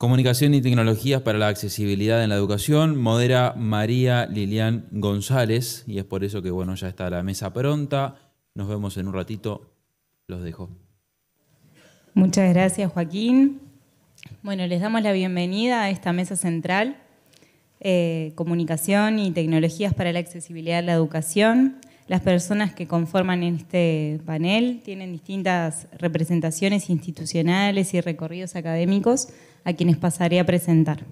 Comunicación y tecnologías para la accesibilidad en la educación, modera María Lilian González, y es por eso que bueno, ya está la mesa pronta. Nos vemos en un ratito, los dejo. Muchas gracias, Joaquín. Bueno, les damos la bienvenida a esta mesa central, Comunicación y tecnologías para la accesibilidad en la educación. Las personas que conforman este panel tienen distintas representaciones institucionales y recorridos académicos a quienes pasaré a presentar.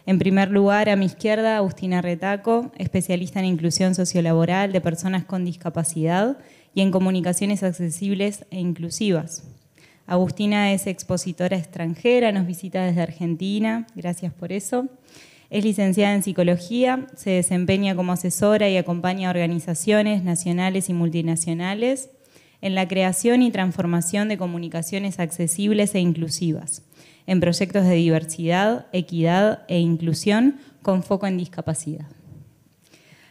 En primer lugar, a mi izquierda, Agustina Retaco, especialista en inclusión sociolaboral de personas con discapacidad y en comunicaciones accesibles e inclusivas. Agustina es expositora extranjera, nos visita desde Argentina, gracias por eso. Es licenciada en Psicología, se desempeña como asesora y acompaña a organizaciones nacionales y multinacionales en la creación y transformación de comunicaciones accesibles e inclusivas, en proyectos de diversidad, equidad e inclusión con foco en discapacidad.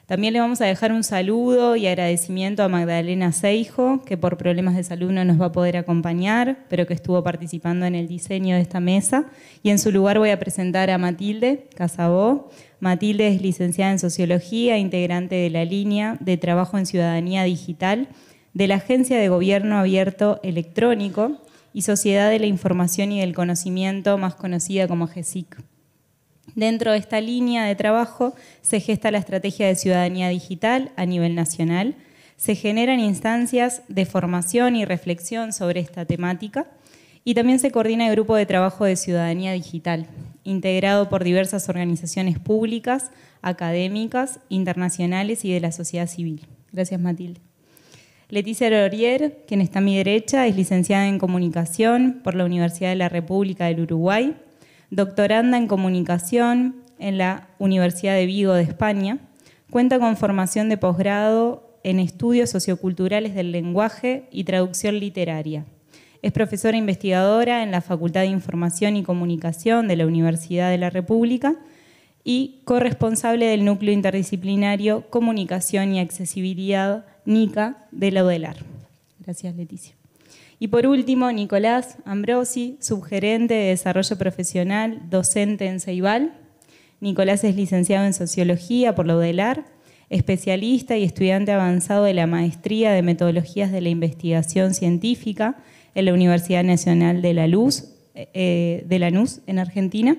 También le vamos a dejar un saludo y agradecimiento a Magdalena Seijo, que por problemas de salud no nos va a poder acompañar, pero que estuvo participando en el diseño de esta mesa. Y en su lugar voy a presentar a Matilde Casabó. Matilde es licenciada en Sociología, integrante de la línea de trabajo en Ciudadanía Digital de la Agencia de Gobierno Abierto Electrónico y Sociedad de la Información y del Conocimiento, más conocida como GESIC. Dentro de esta línea de trabajo se gesta la estrategia de ciudadanía digital a nivel nacional, se generan instancias de formación y reflexión sobre esta temática y también se coordina el grupo de trabajo de ciudadanía digital, integrado por diversas organizaciones públicas, académicas, internacionales y de la sociedad civil. Gracias, Matilde. Leticia Laurier, quien está a mi derecha, es licenciada en Comunicación por la Universidad de la República del Uruguay, doctoranda en Comunicación en la Universidad de Vigo de España, cuenta con formación de posgrado en Estudios Socioculturales del Lenguaje y Traducción Literaria. Es profesora investigadora en la Facultad de Información y Comunicación de la Universidad de la República y corresponsable del Núcleo Interdisciplinario Comunicación y Accesibilidad, NICA, de la UDELAR. Gracias, Leticia. Y por último, Nicolás Ambrosi, subgerente de Desarrollo Profesional, docente en Ceibal. Nicolás es licenciado en Sociología por la UDELAR, especialista y estudiante avanzado de la Maestría de Metodologías de la Investigación Científica en la Universidad Nacional de Lanús, en Argentina.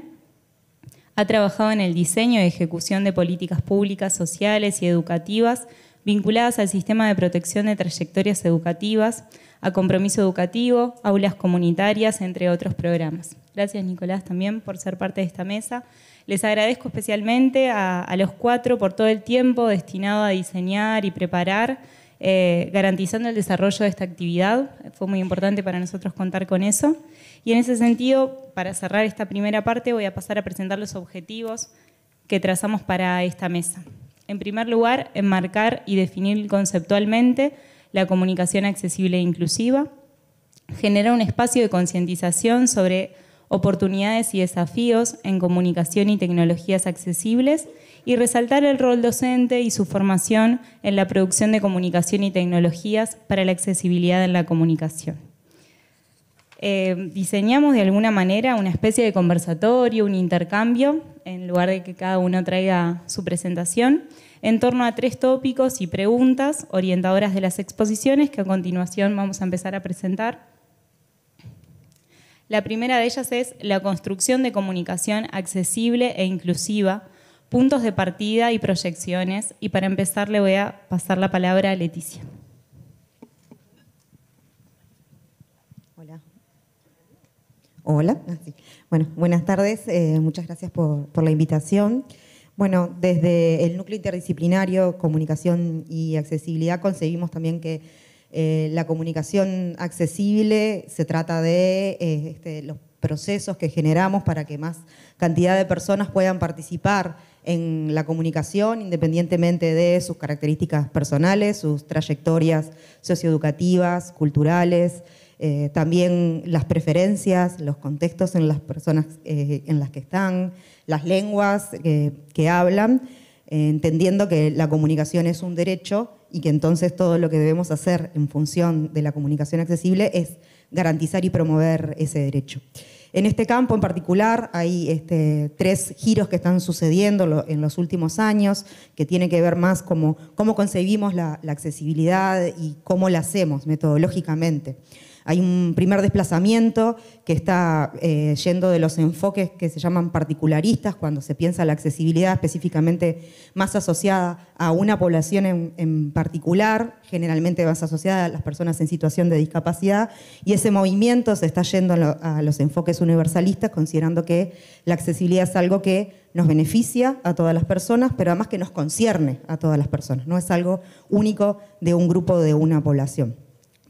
Ha trabajado en el diseño y ejecución de políticas públicas, sociales y educativas vinculadas al sistema de protección de trayectorias educativas, a compromiso educativo, aulas comunitarias, entre otros programas. Gracias, Nicolás, también por ser parte de esta mesa. Les agradezco especialmente a los cuatro por todo el tiempo destinado a diseñar y preparar, garantizando el desarrollo de esta actividad. Fue muy importante para nosotros contar con eso. Y en ese sentido, para cerrar esta primera parte, voy a pasar a presentar los objetivos que trazamos para esta mesa. En primer lugar, enmarcar y definir conceptualmente la comunicación accesible e inclusiva, generar un espacio de concientización sobre oportunidades y desafíos en comunicación y tecnologías accesibles y resaltar el rol docente y su formación en la producción de comunicación y tecnologías para la accesibilidad en la comunicación. Diseñamos de alguna manera una especie de conversatorio, un intercambio, en lugar de que cada uno traiga su presentación, en torno a 3 tópicos y preguntas orientadoras de las exposiciones que a continuación vamos a empezar a presentar. La primera de ellas es la construcción de comunicación accesible e inclusiva, puntos de partida y proyecciones, y para empezar le voy a pasar la palabra a Leticia. Hola. Bueno, buenas tardes, muchas gracias por la invitación. Bueno, desde el Núcleo Interdisciplinario Comunicación y Accesibilidad concebimos también que la comunicación accesible se trata de los procesos que generamos para que más cantidad de personas puedan participar en la comunicación independientemente de sus características personales, sus trayectorias socioeducativas, culturales, también las preferencias, los contextos en las personas en las que están, las lenguas que hablan, entendiendo que la comunicación es un derecho y que entonces todo lo que debemos hacer en función de la comunicación accesible es garantizar y promover ese derecho. En este campo en particular hay 3 giros que están sucediendo en los últimos años, que tienen que ver más cómo concebimos la accesibilidad y cómo la hacemos metodológicamente. Hay un primer desplazamiento que está yendo de los enfoques que se llaman particularistas, cuando se piensa la accesibilidad específicamente más asociada a una población en particular, generalmente más asociada a las personas en situación de discapacidad, y ese movimiento se está yendo a los enfoques universalistas, considerando que la accesibilidad es algo que nos beneficia a todas las personas, pero además que nos concierne a todas las personas, no es algo único de un grupo, de una población.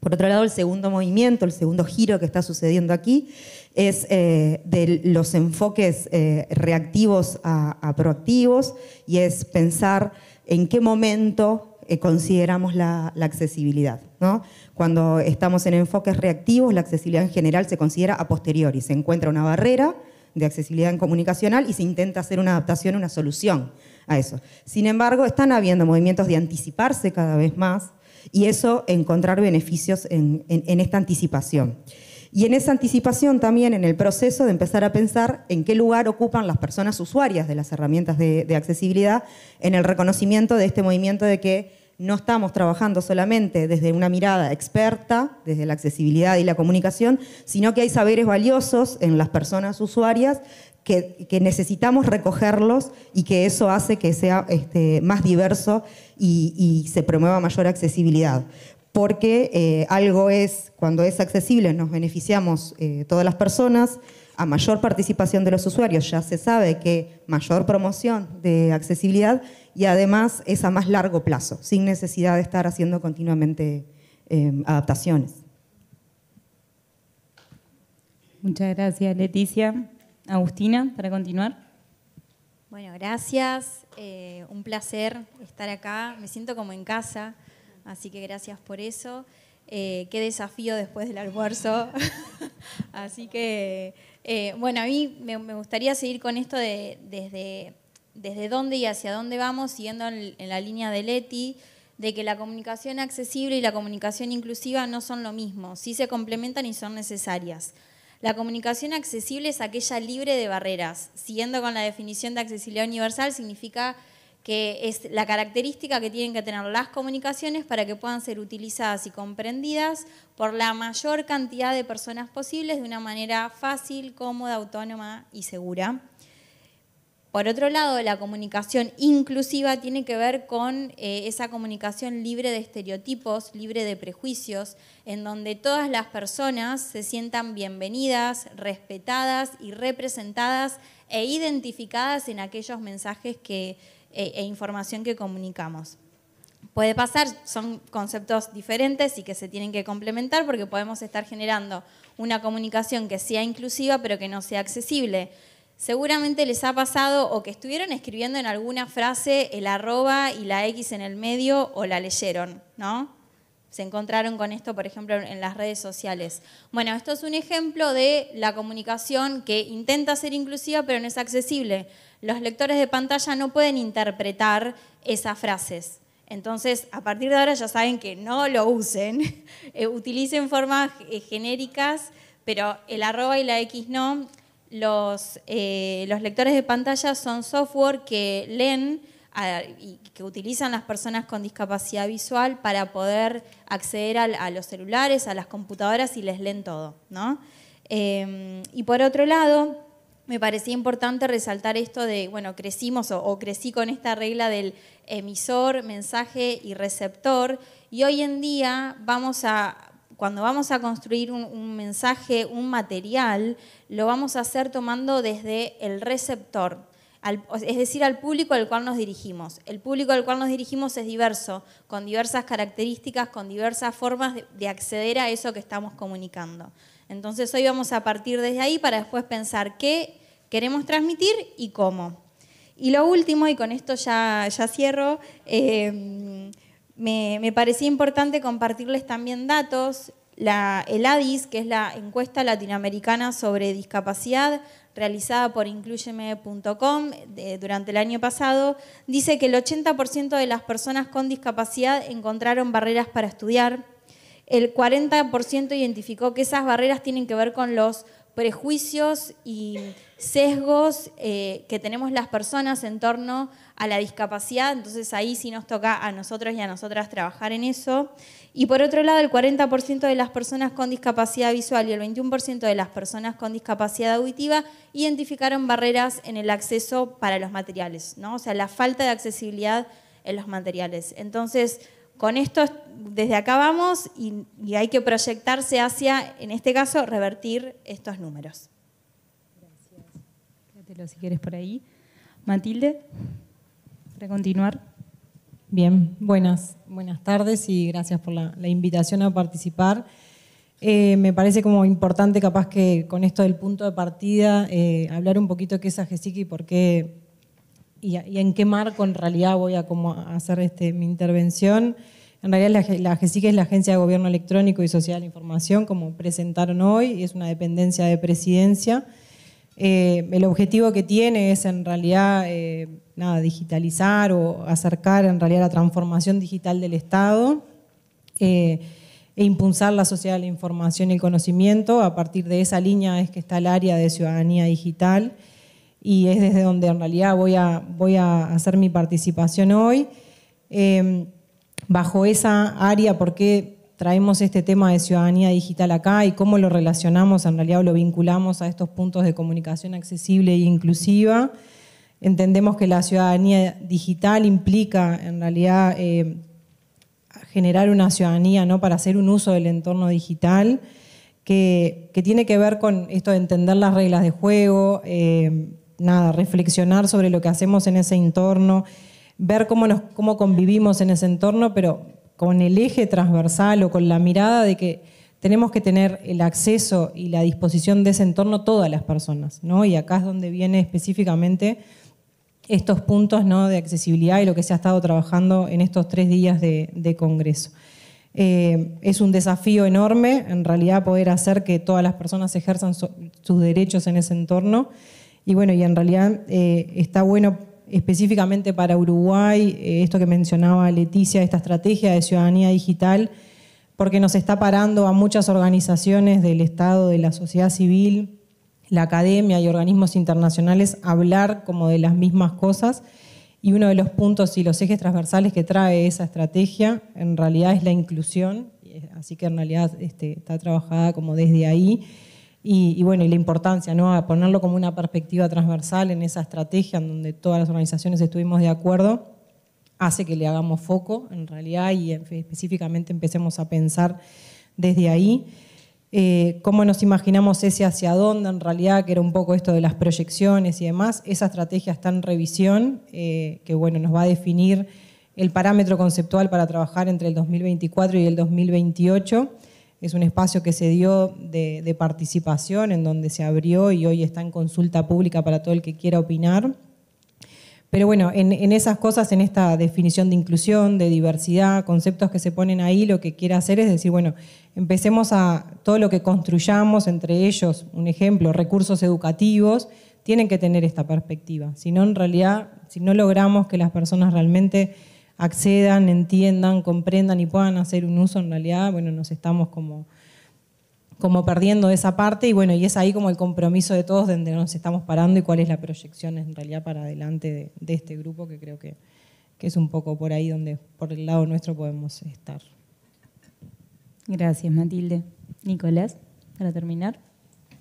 Por otro lado, el segundo movimiento, el segundo giro que está sucediendo aquí es de los enfoques reactivos a proactivos, y es pensar en qué momento consideramos la accesibilidad, ¿no? Cuando estamos en enfoques reactivos, la accesibilidad en general se considera a posteriori, se encuentra una barrera de accesibilidad comunicacional y se intenta hacer una adaptación, una solución a eso. Sin embargo, están habiendo movimientos de anticiparse cada vez más, y eso, encontrar beneficios en esta anticipación. Y en esa anticipación también, en el proceso de empezar a pensar en qué lugar ocupan las personas usuarias de las herramientas de accesibilidad, en el reconocimiento de este movimiento de que no estamos trabajando solamente desde una mirada experta, desde la accesibilidad y la comunicación, sino que hay saberes valiosos en las personas usuarias que necesitamos recogerlos, y que eso hace que sea más diverso y se promueva mayor accesibilidad. Porque algo es, cuando es accesible nos beneficiamos todas las personas, a mayor participación de los usuarios ya se sabe que mayor promoción de accesibilidad, y además es a más largo plazo, sin necesidad de estar haciendo continuamente adaptaciones. Muchas gracias, Leticia. Agustina, para continuar. Bueno, gracias. Un placer estar acá. Me siento como en casa, así que gracias por eso. Qué desafío después del almuerzo. Así que, bueno, a mí me gustaría seguir con esto de desde dónde y hacia dónde vamos, siguiendo en la línea de Leti, de que la comunicación accesible y la comunicación inclusiva no son lo mismo, sí se complementan y son necesarias. La comunicación accesible es aquella libre de barreras. Siguiendo con la definición de accesibilidad universal, significa que es la característica que tienen que tener las comunicaciones para que puedan ser utilizadas y comprendidas por la mayor cantidad de personas posibles de una manera fácil, cómoda, autónoma y segura. Por otro lado, la comunicación inclusiva tiene que ver con esa comunicación libre de estereotipos, libre de prejuicios, en donde todas las personas se sientan bienvenidas, respetadas y representadas e identificadas en aquellos mensajes e información que comunicamos. Puede pasar, son conceptos diferentes y que se tienen que complementar, porque podemos estar generando una comunicación que sea inclusiva pero que no sea accesible. Seguramente les ha pasado o que estuvieron escribiendo en alguna frase el arroba y la X en el medio o la leyeron, ¿no? Se encontraron con esto, por ejemplo, en las redes sociales. Bueno, esto es un ejemplo de la comunicación que intenta ser inclusiva pero no es accesible. Los lectores de pantalla no pueden interpretar esas frases. Entonces, a partir de ahora ya saben que no lo usen. Utilicen formas genéricas, pero el arroba y la X no. Los lectores de pantalla son software que leen y que utilizan las personas con discapacidad visual para poder acceder a los celulares, a las computadoras, y les leen todo, ¿no? Y por otro lado, me parecía importante resaltar esto de, bueno, crecimos o crecí con esta regla del emisor, mensaje y receptor, y hoy en día cuando vamos a construir un mensaje, un material, lo vamos a hacer tomando desde el receptor, es decir, al público al cual nos dirigimos. El público al cual nos dirigimos es diverso, con diversas características, con diversas formas de acceder a eso que estamos comunicando. Entonces hoy vamos a partir desde ahí para después pensar qué queremos transmitir y cómo. Y lo último, y con esto ya cierro, me parecía importante compartirles también datos. El ADIS, que es la encuesta latinoamericana sobre discapacidad, realizada por incluyeme.com durante el año pasado, dice que el 80% de las personas con discapacidad encontraron barreras para estudiar. El 40% identificó que esas barreras tienen que ver con los prejuicios y sesgos que tenemos las personas en torno a la discapacidad. Entonces ahí sí nos toca a nosotros y a nosotras trabajar en eso. Y por otro lado, el 40% de las personas con discapacidad visual y el 21% de las personas con discapacidad auditiva identificaron barreras en el acceso para los materiales, ¿no? O sea, la falta de accesibilidad en los materiales. Entonces, con esto, desde acá vamos y hay que proyectarse hacia, en este caso, revertir estos números. Gracias. Quédatelo si quieres por ahí. Matilde, para continuar. Bien, buenas tardes y gracias por la invitación a participar. Me parece como importante capaz que con esto del punto de partida hablar un poquito qué es AGESIC y por qué y en qué marco en realidad voy a hacer mi intervención. En realidad la AGESIC es la Agencia de Gobierno Electrónico y Social de Información, como presentaron hoy, es una dependencia de Presidencia. El objetivo que tiene es en realidad digitalizar o acercar en realidad la transformación digital del Estado e impulsar la sociedad de la información y el conocimiento. A partir de esa línea es que está el área de ciudadanía digital y es desde donde en realidad voy a hacer mi participación hoy. Bajo esa área, ¿por qué traemos este tema de ciudadanía digital acá y cómo lo relacionamos en realidad o lo vinculamos a estos puntos de comunicación accesible e inclusiva? Entendemos que la ciudadanía digital implica en realidad generar una ciudadanía, ¿no?, para hacer un uso del entorno digital que tiene que ver con esto de entender las reglas de juego, reflexionar sobre lo que hacemos en ese entorno, ver cómo convivimos en ese entorno, pero con el eje transversal o con la mirada de que tenemos que tener el acceso y la disposición de ese entorno todas las personas, ¿no? Y acá es donde viene específicamente estos puntos, ¿no?, de accesibilidad y lo que se ha estado trabajando en estos 3 días de congreso. Es un desafío enorme, en realidad, poder hacer que todas las personas ejerzan sus derechos en ese entorno. Y bueno, y en realidad está bueno específicamente para Uruguay, esto que mencionaba Leticia, esta estrategia de ciudadanía digital, porque nos está parando a muchas organizaciones del Estado, de la sociedad civil, la academia y organismos internacionales a hablar como de las mismas cosas. Y uno de los puntos y los ejes transversales que trae esa estrategia en realidad es la inclusión, así que en realidad está trabajada como desde ahí. Y bueno, y la importancia, ¿no?, a ponerlo como una perspectiva transversal en esa estrategia en donde todas las organizaciones estuvimos de acuerdo, hace que le hagamos foco en realidad y específicamente empecemos a pensar desde ahí. Cómo nos imaginamos ese hacia dónde en realidad, que era un poco esto de las proyecciones y demás. Esa estrategia está en revisión, que bueno, nos va a definir el parámetro conceptual para trabajar entre el 2024 y el 2028. Es un espacio que se dio de participación, en donde se abrió y hoy está en consulta pública para todo el que quiera opinar. Pero bueno, en esas cosas, en esta definición de inclusión, de diversidad, conceptos que se ponen ahí, lo que quiere hacer es decir, bueno, empecemos a todo lo que construyamos, entre ellos, un ejemplo, recursos educativos, tienen que tener esta perspectiva. Si no, en realidad, si no logramos que las personas realmente accedan, entiendan, comprendan y puedan hacer un uso, en realidad, bueno, nos estamos como perdiendo de esa parte y bueno, y es ahí como el compromiso de todos de donde nos estamos parando y cuál es la proyección en realidad para adelante de este grupo, que creo que es un poco por ahí donde por el lado nuestro podemos estar. Gracias, Matilde. Nicolás, para terminar.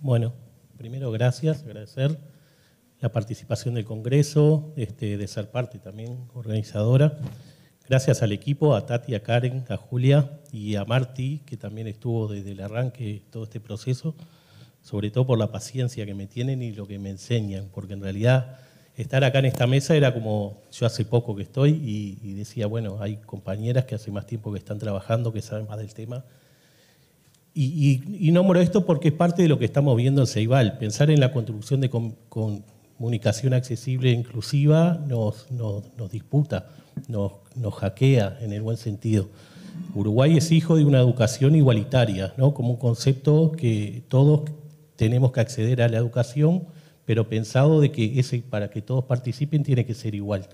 Bueno, primero agradecer la participación del Congreso, de ser parte también organizadora. Gracias al equipo, a Tati, a Karen, a Julia y a Marti, que también estuvo desde el arranque de todo este proceso, sobre todo por la paciencia que me tienen y lo que me enseñan, porque en realidad estar acá en esta mesa era como, yo hace poco que estoy y decía, bueno, hay compañeras que hace más tiempo que están trabajando, que saben más del tema. Y nombro esto porque es parte de lo que estamos viendo en Ceibal. Pensar en la construcción de comunicación accesible e inclusiva nos disputa, nos hackea en el buen sentido. Uruguay es hijo de una educación igualitaria, ¿no?, como un concepto que todos tenemos que acceder a la educación, pero pensado de que para que todos participen tiene que ser igual.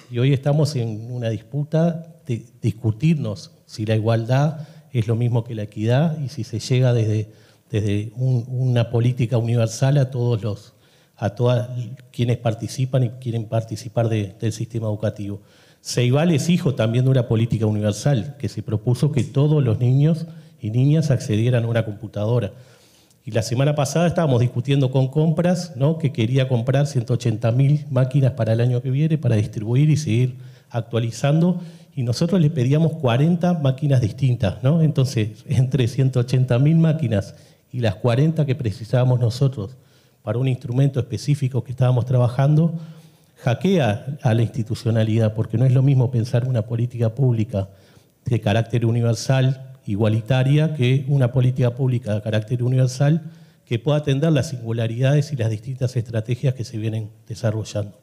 Y hoy estamos en una disputa de discutirnos si la igualdad es lo mismo que la equidad y si se llega desde desde una política universal a todos quienes participan y quieren participar del sistema educativo. Ceibal es hijo también de una política universal que se propuso que todos los niños y niñas accedieran a una computadora. Y la semana pasada estábamos discutiendo con Compras, ¿no?, que quería comprar 180.000 máquinas para el año que viene para distribuir y seguir actualizando, y nosotros le pedíamos 40 máquinas distintas, ¿no? Entonces, entre 180.000 máquinas y las 40 que precisábamos nosotros para un instrumento específico que estábamos trabajando, hackea a la institucionalidad, porque no es lo mismo pensar una política pública de carácter universal, igualitaria, que una política pública de carácter universal que pueda atender las singularidades y las distintas estrategias que se vienen desarrollando.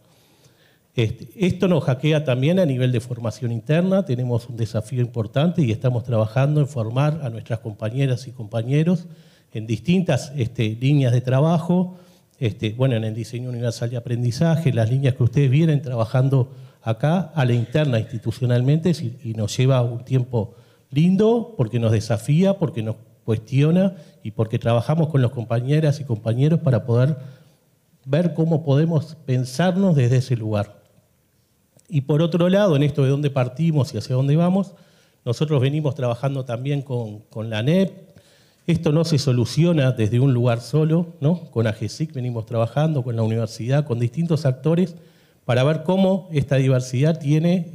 Esto nos hackea también a nivel de formación interna. Tenemos un desafío importante y estamos trabajando en formar a nuestras compañeras y compañeros en distintas líneas de trabajo, bueno, en el diseño universal de aprendizaje, las líneas que ustedes vienen trabajando acá a la interna institucionalmente, y nos lleva un tiempo lindo porque nos desafía, porque nos cuestiona y porque trabajamos con las compañeras y compañeros para poder ver cómo podemos pensarnos desde ese lugar. Y por otro lado, en esto de dónde partimos y hacia dónde vamos, nosotros venimos trabajando también con la ANEP. Esto no se soluciona desde un lugar solo, ¿no? Con AGESIC venimos trabajando, con la universidad, con distintos actores, para ver cómo esta diversidad tiene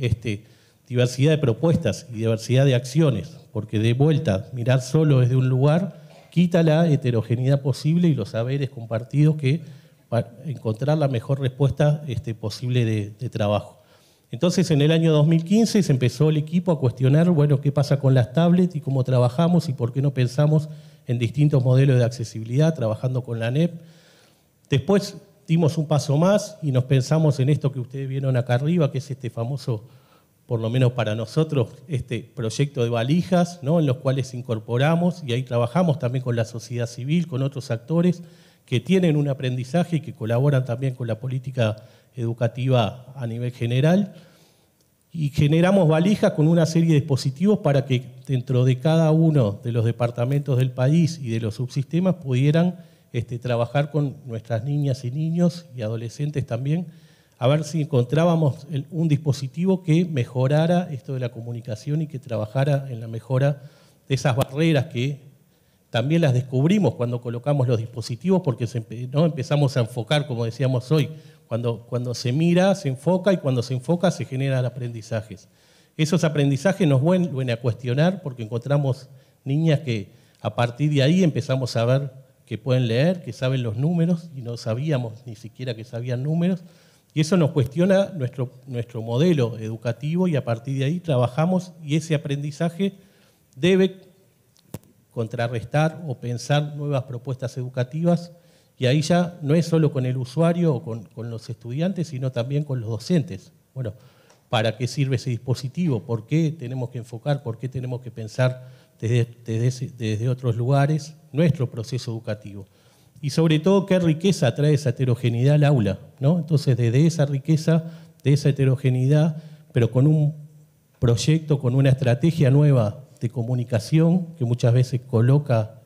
diversidad de propuestas y diversidad de acciones, porque de vuelta, mirar solo desde un lugar quita la heterogeneidad posible y los saberes compartidos que para encontrar la mejor respuesta posible de trabajo. Entonces, en el año 2015 se empezó el equipo a cuestionar, bueno, qué pasa con las tablets y cómo trabajamos y por qué no pensamos en distintos modelos de accesibilidad, trabajando con la ANEP. Después dimos un paso más y nos pensamos en esto que ustedes vieron acá arriba, que es este famoso, por lo menos para nosotros, proyecto de valijas, ¿no?, en los cuales incorporamos, y ahí trabajamos también con la sociedad civil, con otros actores que tienen un aprendizaje y que colaboran también con la política educativa a nivel general, y generamos valijas con una serie de dispositivos para que dentro de cada uno de los departamentos del país y de los subsistemas pudieran trabajar con nuestras niñas y niños y adolescentes también, a ver si encontrábamos un dispositivo que mejorara esto de la comunicación y que trabajara en la mejora de esas barreras que también las descubrimos cuando colocamos los dispositivos, porque ¿no?, empezamos a enfocar, como decíamos hoy, cuando se mira, se enfoca, y cuando se enfoca se generan aprendizajes. Esos aprendizajes nos vuelven a cuestionar porque encontramos niñas que a partir de ahí empezamos a ver que pueden leer, que saben los números, y no sabíamos ni siquiera que sabían números. Y eso nos cuestiona nuestro modelo educativo, y a partir de ahí trabajamos, y ese aprendizaje debe contrarrestar o pensar nuevas propuestas educativas, y ahí ya no es solo con el usuario o con los estudiantes, sino también con los docentes. Bueno, ¿para qué sirve ese dispositivo? ¿Por qué tenemos que enfocar? ¿Por qué tenemos que pensar desde otros lugares nuestro proceso educativo? Y sobre todo, ¿qué riqueza trae esa heterogeneidad al aula, ¿no? Entonces, desde esa riqueza, de esa heterogeneidad, pero con un proyecto, con una estrategia nueva de comunicación que muchas veces coloca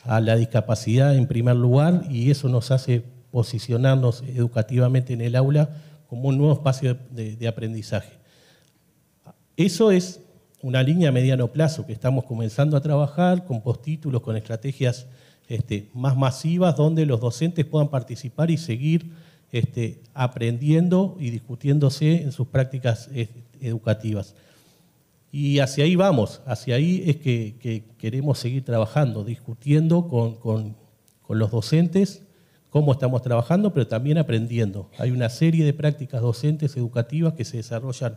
a la discapacidad en primer lugar, y eso nos hace posicionarnos educativamente en el aula como un nuevo espacio de aprendizaje. Eso es una línea a mediano plazo que estamos comenzando a trabajar con postítulos, con estrategias más masivas, donde los docentes puedan participar y seguir aprendiendo y discutiéndose en sus prácticas educativas. Y hacia ahí vamos, hacia ahí es que queremos seguir trabajando, discutiendo con los docentes cómo estamos trabajando, pero también aprendiendo. Hay una serie de prácticas docentes educativas que se desarrollan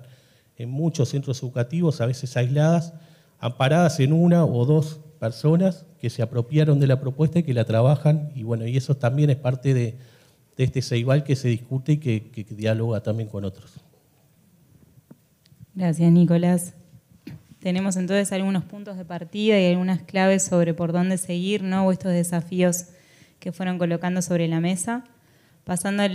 en muchos centros educativos, a veces aisladas, amparadas en una o dos personas que se apropiaron de la propuesta y que la trabajan, y bueno, y eso también es parte de este Ceibal que se discute y que dialoga también con otros. Gracias, Nicolás. Tenemos entonces algunos puntos de partida y algunas claves sobre por dónde seguir, ¿no?, o estos desafíos que fueron colocando sobre la mesa. Pasando a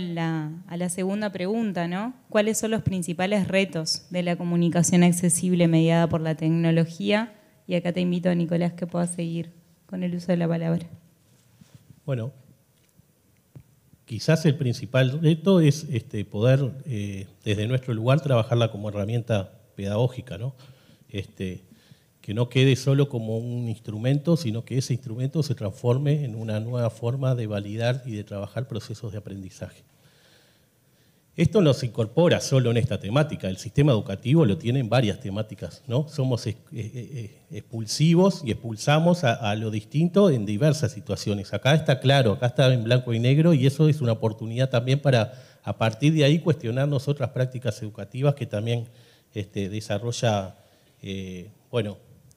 la segunda pregunta, ¿no? ¿Cuáles son los principales retos de la comunicación accesible mediada por la tecnología? Y acá te invito a Nicolás que puedas seguir con el uso de la palabra. Bueno, quizás el principal reto es poder, desde nuestro lugar, trabajarla como herramienta pedagógica, ¿no? Que no quede solo como un instrumento, sino que ese instrumento se transforme en una nueva forma de validar y de trabajar procesos de aprendizaje. Esto no se incorpora solo en esta temática, el sistema educativo lo tiene en varias temáticas, ¿no? Somos expulsivos y expulsamos a lo distinto en diversas situaciones. Acá está claro, acá está en blanco y negro, y eso es una oportunidad también para, a partir de ahí, cuestionarnos otras prácticas educativas que también desarrolla,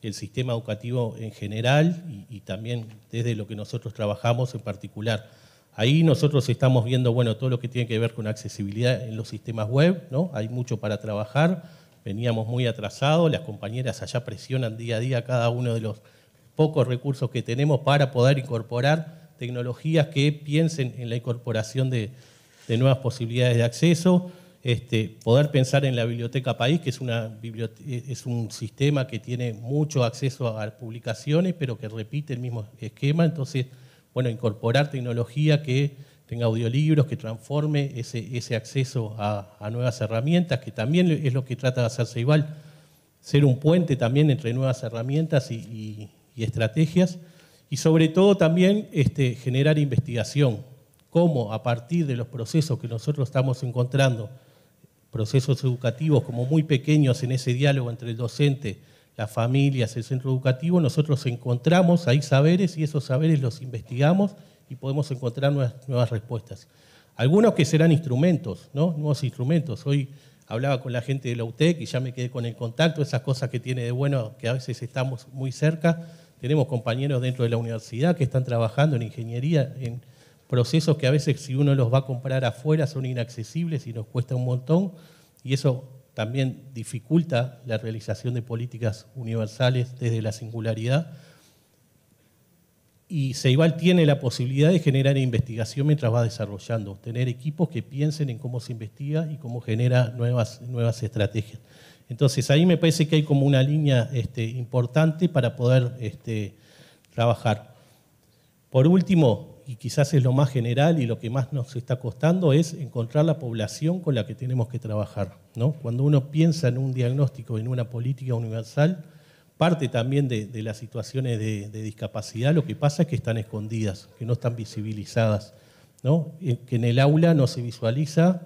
el sistema educativo en general y también desde lo que nosotros trabajamos en particular. Ahí nosotros estamos viendo todo lo que tiene que ver con accesibilidad en los sistemas web, ¿no? Hay mucho para trabajar, veníamos muy atrasados, las compañeras allá presionan día a día cada uno de los pocos recursos que tenemos para poder incorporar tecnologías que piensen en la incorporación de nuevas posibilidades de acceso. Poder pensar en la Biblioteca País, que es un sistema que tiene mucho acceso a publicaciones, pero que repite el mismo esquema. Entonces, incorporar tecnología que tenga audiolibros, que transforme ese acceso a nuevas herramientas, que también es lo que trata de hacer Ceibal, ser un puente también entre nuevas herramientas y estrategias, y sobre todo también generar investigación, cómo a partir de los procesos que nosotros estamos encontrando, procesos educativos como muy pequeños en ese diálogo entre el docente, las familias, el centro educativo, nosotros encontramos ahí saberes y esos saberes los investigamos y podemos encontrar nuevas respuestas. Algunos que serán instrumentos, ¿no? Nuevos instrumentos. Hoy hablaba con la gente de la UTEC y ya me quedé con el contacto, esas cosas que tiene de bueno, que a veces estamos muy cerca. Tenemos compañeros dentro de la universidad que están trabajando en ingeniería, en procesos que a veces si uno los va a comprar afuera son inaccesibles y nos cuesta un montón, y eso también dificulta la realización de políticas universales desde la singularidad. Y Ceibal tiene la posibilidad de generar investigación mientras va desarrollando, tener equipos que piensen en cómo se investiga y cómo genera nuevas estrategias. Entonces ahí me parece que hay como una línea importante para poder trabajar. Por último, y quizás es lo más general y lo que más nos está costando, es encontrar la población con la que tenemos que trabajar, ¿no? Cuando uno piensa en un diagnóstico, en una política universal, parte también de las situaciones de discapacidad, lo que pasa es que están escondidas, que no están visibilizadas, ¿no? Que en el aula no se visualiza,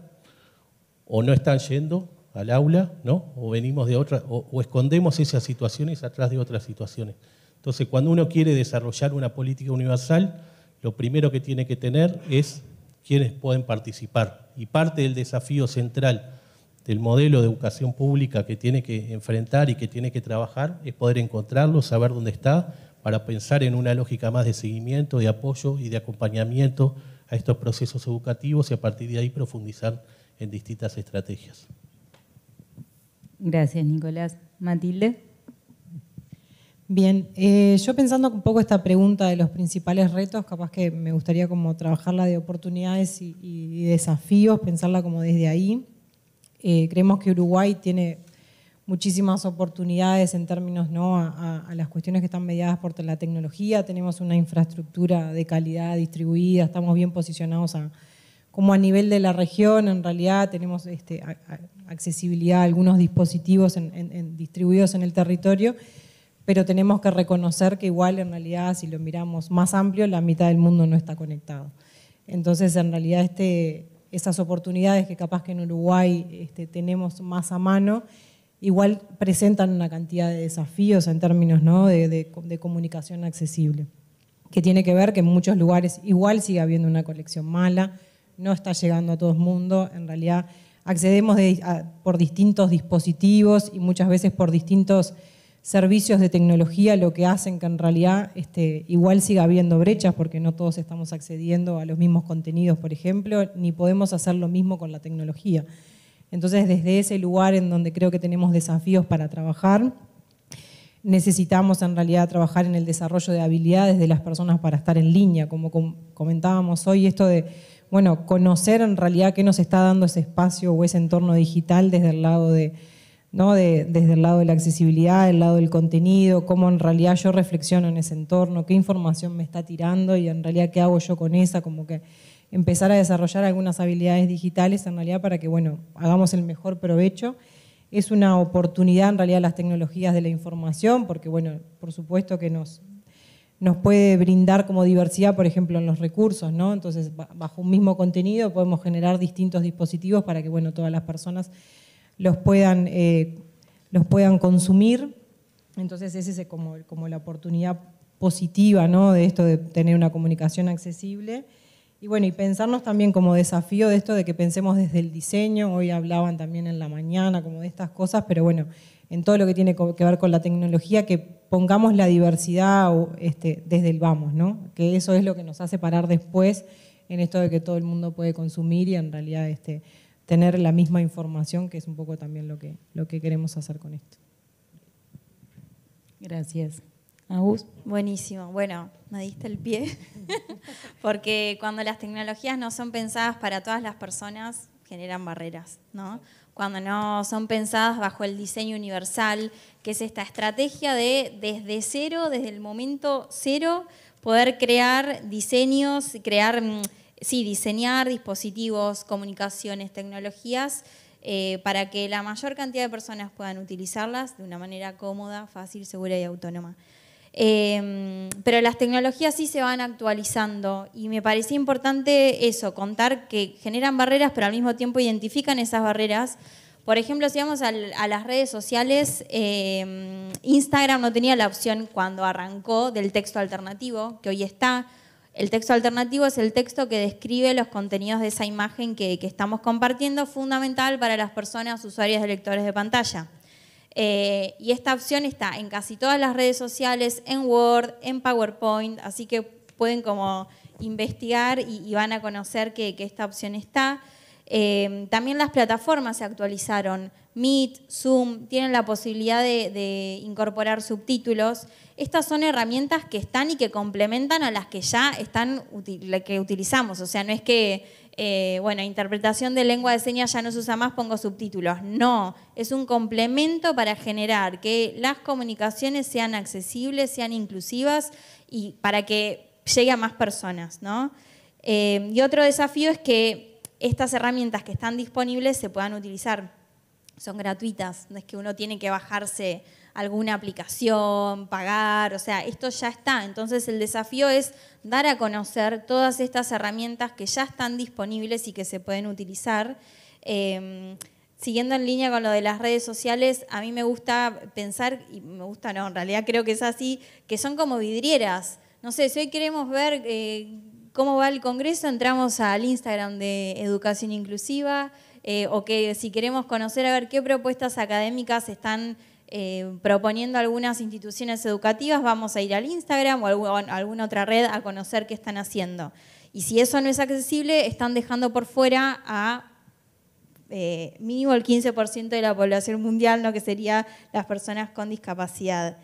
o no están yendo al aula, ¿no? O venimos de otra, o escondemos esas situaciones atrás de otras situaciones. Entonces, cuando uno quiere desarrollar una política universal, lo primero que tiene que tener es quiénes pueden participar. Y parte del desafío central del modelo de educación pública que tiene que enfrentar y que tiene que trabajar es poder encontrarlo, saber dónde está, para pensar en una lógica más de seguimiento, de apoyo y de acompañamiento a estos procesos educativos y a partir de ahí profundizar en distintas estrategias. Gracias, Nicolás. Matilde. Bien, yo pensando un poco esta pregunta de los principales retos, capaz que me gustaría como trabajarla de oportunidades y desafíos, pensarla como desde ahí. Creemos que Uruguay tiene muchísimas oportunidades en términos, ¿no?, a las cuestiones que están mediadas por la tecnología. Tenemos una infraestructura de calidad distribuida, estamos bien posicionados como a nivel de la región. En realidad tenemos accesibilidad a algunos dispositivos distribuidos en el territorio, pero tenemos que reconocer que igual en realidad, si lo miramos más amplio, la mitad del mundo no está conectado. Entonces, en realidad, esas oportunidades que capaz que en Uruguay tenemos más a mano, igual presentan una cantidad de desafíos en términos, ¿no?, de comunicación accesible, que tiene que ver que en muchos lugares igual sigue habiendo una conexión mala, no está llegando a todo el mundo. En realidad accedemos por distintos dispositivos y muchas veces por distintos servicios de tecnología, lo que hacen que en realidad igual siga habiendo brechas, porque no todos estamos accediendo a los mismos contenidos, por ejemplo, ni podemos hacer lo mismo con la tecnología. Entonces, desde ese lugar en donde creo que tenemos desafíos para trabajar, necesitamos en realidad trabajar en el desarrollo de habilidades de las personas para estar en línea, como comentábamos hoy, esto de conocer en realidad qué nos está dando ese espacio o ese entorno digital desde el lado de ¿no? Desde el lado de la accesibilidad, el lado del contenido, cómo en realidad yo reflexiono en ese entorno, qué información me está tirando y en realidad qué hago yo con esa, como que empezar a desarrollar algunas habilidades digitales en realidad para que, bueno, hagamos el mejor provecho. Es una oportunidad en realidad las tecnologías de la información, porque, bueno, por supuesto que nos puede brindar como diversidad, por ejemplo, en los recursos, ¿no? Entonces, bajo un mismo contenido podemos generar distintos dispositivos para que, bueno, todas las personas los puedan consumir. Entonces, esa es como la oportunidad positiva, ¿no? De esto de tener una comunicación accesible. Y bueno, y pensarnos también como desafío de esto de que pensemos desde el diseño. Hoy hablaban también en la mañana como de estas cosas, pero bueno, en todo lo que tiene que ver con la tecnología, que pongamos la diversidad desde el vamos, ¿no? Que eso es lo que nos hace parar después en esto de que todo el mundo puede consumir y en realidad tener la misma información, que es un poco también lo que queremos hacer con esto. Gracias. Agus. Buenísimo. Bueno, me diste el pie. Porque cuando las tecnologías no son pensadas para todas las personas, generan barreras, ¿no? Cuando no son pensadas bajo el diseño universal, que es esta estrategia de desde cero, desde el momento cero, poder crear diseños, diseñar dispositivos, comunicaciones, tecnologías, para que la mayor cantidad de personas puedan utilizarlas de una manera cómoda, fácil, segura y autónoma. Pero las tecnologías sí se van actualizando y me parecía importante eso, contar que generan barreras pero al mismo tiempo identifican esas barreras. Por ejemplo, si vamos a las redes sociales, Instagram no tenía la opción cuando arrancó del texto alternativo, que hoy está. El texto alternativo es el texto que describe los contenidos de esa imagen que estamos compartiendo, fundamental para las personas usuarias de lectores de pantalla. Y esta opción está en casi todas las redes sociales, en Word, en PowerPoint, así que pueden como investigar y van a conocer que esta opción está. También las plataformas se actualizaron. Meet, Zoom, tienen la posibilidad de incorporar subtítulos. Estas son herramientas que están y que complementan a las que ya están, que utilizamos. O sea, no es que, interpretación de lengua de señas ya no se usa más, pongo subtítulos. No, es un complemento para generar que las comunicaciones sean accesibles, sean inclusivas y para que llegue a más personas, ¿no? Y otro desafío es que estas herramientas que están disponibles se puedan utilizar. Son gratuitas, no es que uno tiene que bajarse alguna aplicación, pagar, o sea, esto ya está. Entonces el desafío es dar a conocer todas estas herramientas que ya están disponibles y que se pueden utilizar. Siguiendo en línea con lo de las redes sociales, a mí me gusta pensar, y me gusta no, en realidad creo que es así, que son como vidrieras. No sé, si hoy queremos ver cómo va el Congreso, entramos al Instagram de Educación Inclusiva, o que si queremos conocer a ver qué propuestas académicas están proponiendo algunas instituciones educativas, vamos a ir al Instagram o a alguna otra red a conocer qué están haciendo. Y si eso no es accesible, están dejando por fuera a mínimo el 15% de la población mundial, ¿no? Que sería las personas con discapacidad.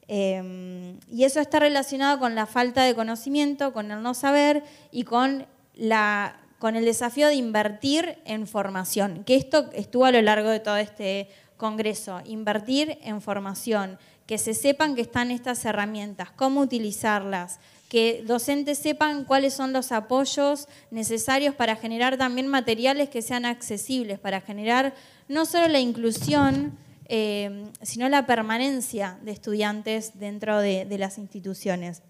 Y eso está relacionado con la falta de conocimiento, con el no saber y con el desafío de invertir en formación, que esto estuvo a lo largo de todo este Congreso, invertir en formación, que se sepan que están estas herramientas, cómo utilizarlas, que docentes sepan cuáles son los apoyos necesarios para generar también materiales que sean accesibles, para generar no solo la inclusión, sino la permanencia de estudiantes dentro de las instituciones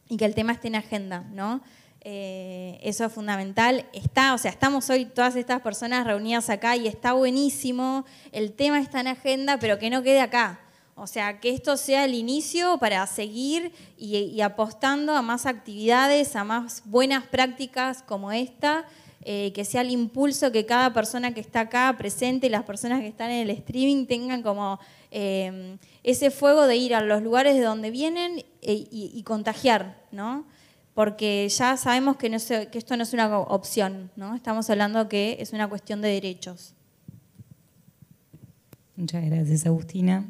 y que el tema esté en agenda, ¿no? Eso es fundamental. Estamos hoy todas estas personas reunidas acá y está buenísimo, el tema está en agenda, pero que no quede acá. O sea, que esto sea el inicio para seguir y apostando a más actividades, a más buenas prácticas como esta, que sea el impulso que cada persona que está acá presente y las personas que están en el streaming tengan como ese fuego de ir a los lugares de donde vienen y contagiar, ¿no? Porque ya sabemos que esto no es una opción, ¿no? Estamos hablando que es una cuestión de derechos. Muchas gracias, Agustina.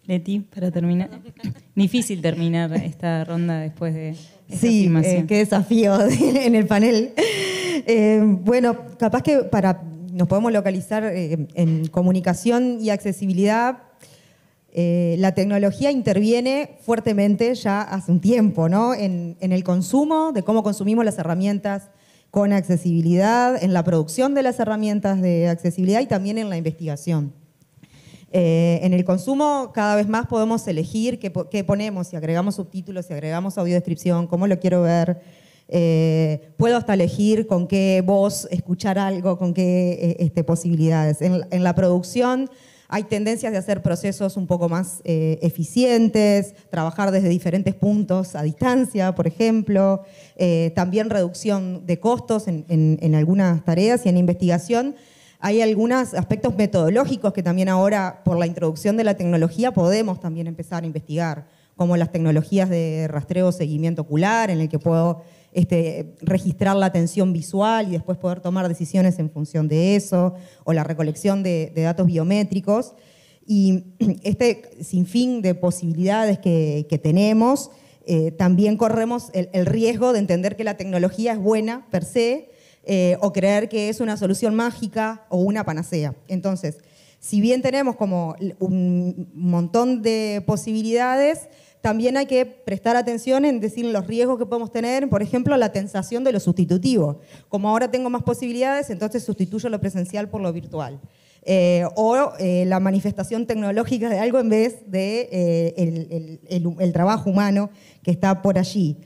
Leti, para terminar. Difícil terminar esta ronda después de esta afirmación. Qué desafío en el panel. Bueno, capaz que para nos podemos localizar en comunicación y accesibilidad. La tecnología interviene fuertemente ya hace un tiempo, ¿no? En el consumo, de cómo consumimos las herramientas con accesibilidad, en la producción de las herramientas de accesibilidad y también en la investigación. En el consumo cada vez más podemos elegir qué ponemos, si agregamos subtítulos, si agregamos audiodescripción, cómo lo quiero ver. Puedo hasta elegir con qué voz escuchar algo, con qué posibilidades. En la producción hay tendencias de hacer procesos un poco más eficientes, trabajar desde diferentes puntos a distancia, por ejemplo, también reducción de costos en algunas tareas y en investigación. Hay algunos aspectos metodológicos que también ahora, por la introducción de la tecnología, podemos también empezar a investigar, como las tecnologías de rastreo o seguimiento ocular, en el que puedo registrar la atención visual y después poder tomar decisiones en función de eso, o la recolección de datos biométricos. Y este sinfín de posibilidades que tenemos, también corremos el riesgo de entender que la tecnología es buena per se, o creer que es una solución mágica o una panacea. Entonces, si bien tenemos como un montón de posibilidades, también hay que prestar atención en decir los riesgos que podemos tener, por ejemplo, la tensación de lo sustitutivo. Como ahora tengo más posibilidades, entonces sustituyo lo presencial por lo virtual. La manifestación tecnológica de algo en vez de el trabajo humano que está por allí.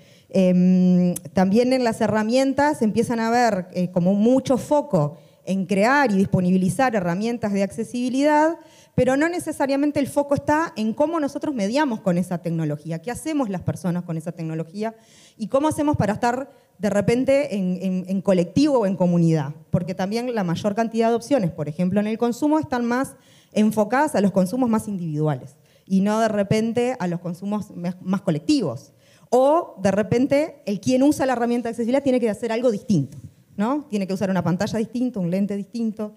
También en las herramientas empiezan a haber como mucho foco en crear y disponibilizar herramientas de accesibilidad, pero no necesariamente el foco está en cómo nosotros mediamos con esa tecnología, qué hacemos las personas con esa tecnología y cómo hacemos para estar de repente en colectivo o en comunidad, porque también la mayor cantidad de opciones, por ejemplo en el consumo, están más enfocadas a los consumos más individuales y no de repente a los consumos más colectivos. O de repente el quien usa la herramienta de accesibilidad tiene que hacer algo distinto, ¿no? Tiene que usar una pantalla distinta, un lente distinto,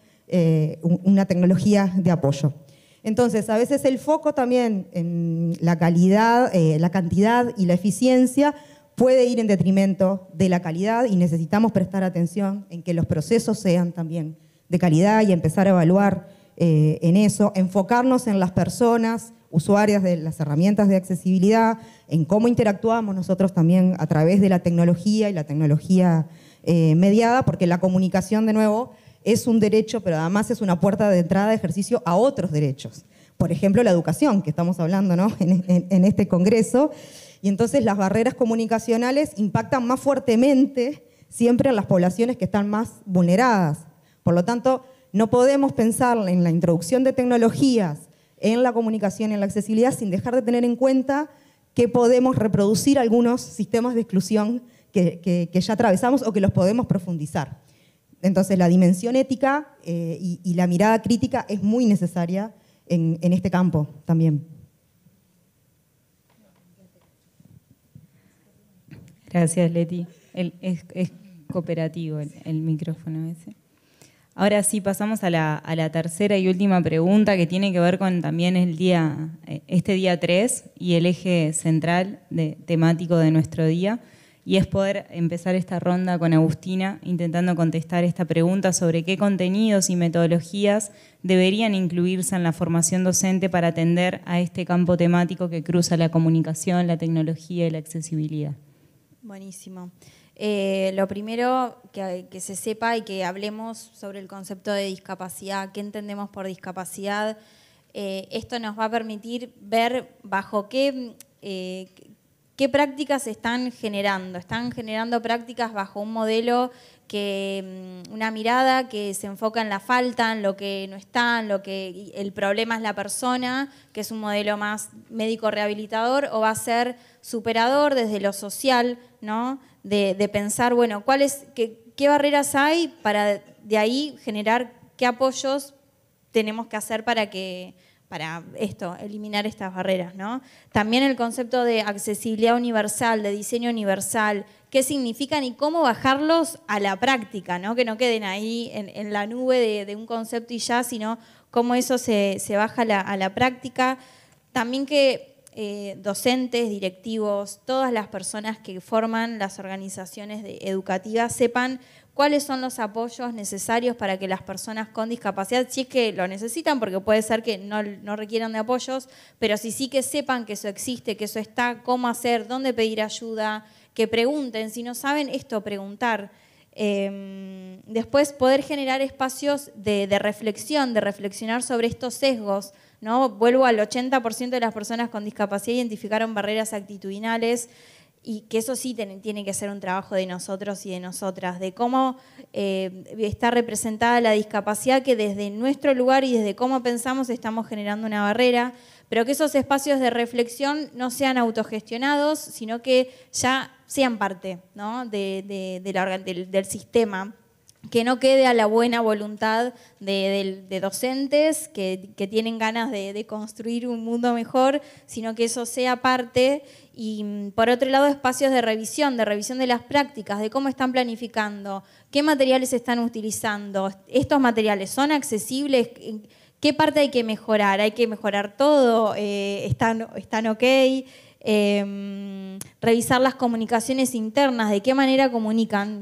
una tecnología de apoyo. Entonces, a veces el foco también en la calidad, la cantidad y la eficiencia puede ir en detrimento de la calidad y necesitamos prestar atención en que los procesos sean también de calidad y empezar a evaluar en eso, enfocarnos en las personas usuarias de las herramientas de accesibilidad, en cómo interactuamos nosotros también a través de la tecnología y la tecnología mediada, porque la comunicación, de nuevo, es un derecho, pero además es una puerta de entrada de ejercicio a otros derechos. Por ejemplo, la educación, que estamos hablando, ¿no? en este congreso. Y entonces las barreras comunicacionales impactan más fuertemente siempre en las poblaciones que están más vulneradas. Por lo tanto, no podemos pensar en la introducción de tecnologías en la comunicación y en la accesibilidad sin dejar de tener en cuenta que podemos reproducir algunos sistemas de exclusión que ya atravesamos o que los podemos profundizar. Entonces, la dimensión ética y la mirada crítica es muy necesaria en este campo también. Gracias, Leti. Es cooperativo el micrófono ese. Ahora sí, pasamos a la tercera y última pregunta, que tiene que ver con también este día 3 y el eje central temático de nuestro día. Y es poder empezar esta ronda con Agustina intentando contestar esta pregunta sobre qué contenidos y metodologías deberían incluirse en la formación docente para atender a este campo temático que cruza la comunicación, la tecnología y la accesibilidad. Buenísimo. Lo primero que se sepa y que hablemos sobre el concepto de discapacidad, qué entendemos por discapacidad. Esto nos va a permitir ver bajo qué prácticas están generando. Están generando prácticas bajo un modelo una mirada que se enfoca en la falta, en lo que no está, en lo que el problema es la persona, que es un modelo más médico rehabilitador, o va a ser superador desde lo social, ¿no? De pensar, bueno, qué barreras hay para de ahí generar qué apoyos tenemos que hacer para eliminar estas barreras, ¿no? También el concepto de accesibilidad universal, de diseño universal, qué significan y cómo bajarlos a la práctica, ¿no? Que no queden ahí en la nube de un concepto y ya, sino cómo eso se baja a la práctica. También que docentes, directivos, todas las personas que forman las organizaciones educativas sepan cuáles son los apoyos necesarios para que las personas con discapacidad, si es que lo necesitan, porque puede ser que no requieran de apoyos, pero sí que sepan que eso existe, que eso está, cómo hacer, dónde pedir ayuda, que pregunten, si no saben esto, preguntar. Después poder generar espacios de reflexión, de reflexionar sobre estos sesgos, ¿no? Vuelvo al 80% de las personas con discapacidad identificaron barreras actitudinales, y que eso sí tiene que ser un trabajo de nosotros y de nosotras, de cómo está representada la discapacidad, que desde nuestro lugar y desde cómo pensamos estamos generando una barrera, pero que esos espacios de reflexión no sean autogestionados, sino que ya sean parte, ¿no? del sistema, que no quede a la buena voluntad de docentes que tienen ganas de construir un mundo mejor, sino que eso sea parte. Y por otro lado, espacios de revisión de las prácticas, de cómo están planificando, qué materiales están utilizando, estos materiales son accesibles, qué parte hay que mejorar todo, están ok. Revisar las comunicaciones internas, de qué manera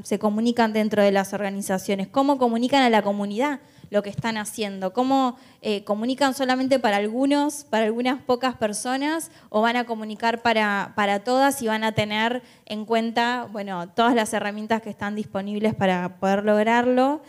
se comunican dentro de las organizaciones, cómo comunican a la comunidad lo que están haciendo, cómo comunican solamente para algunas pocas personas, o van a comunicar para todas y van a tener en cuenta, bueno, todas las herramientas que están disponibles para poder lograrlo.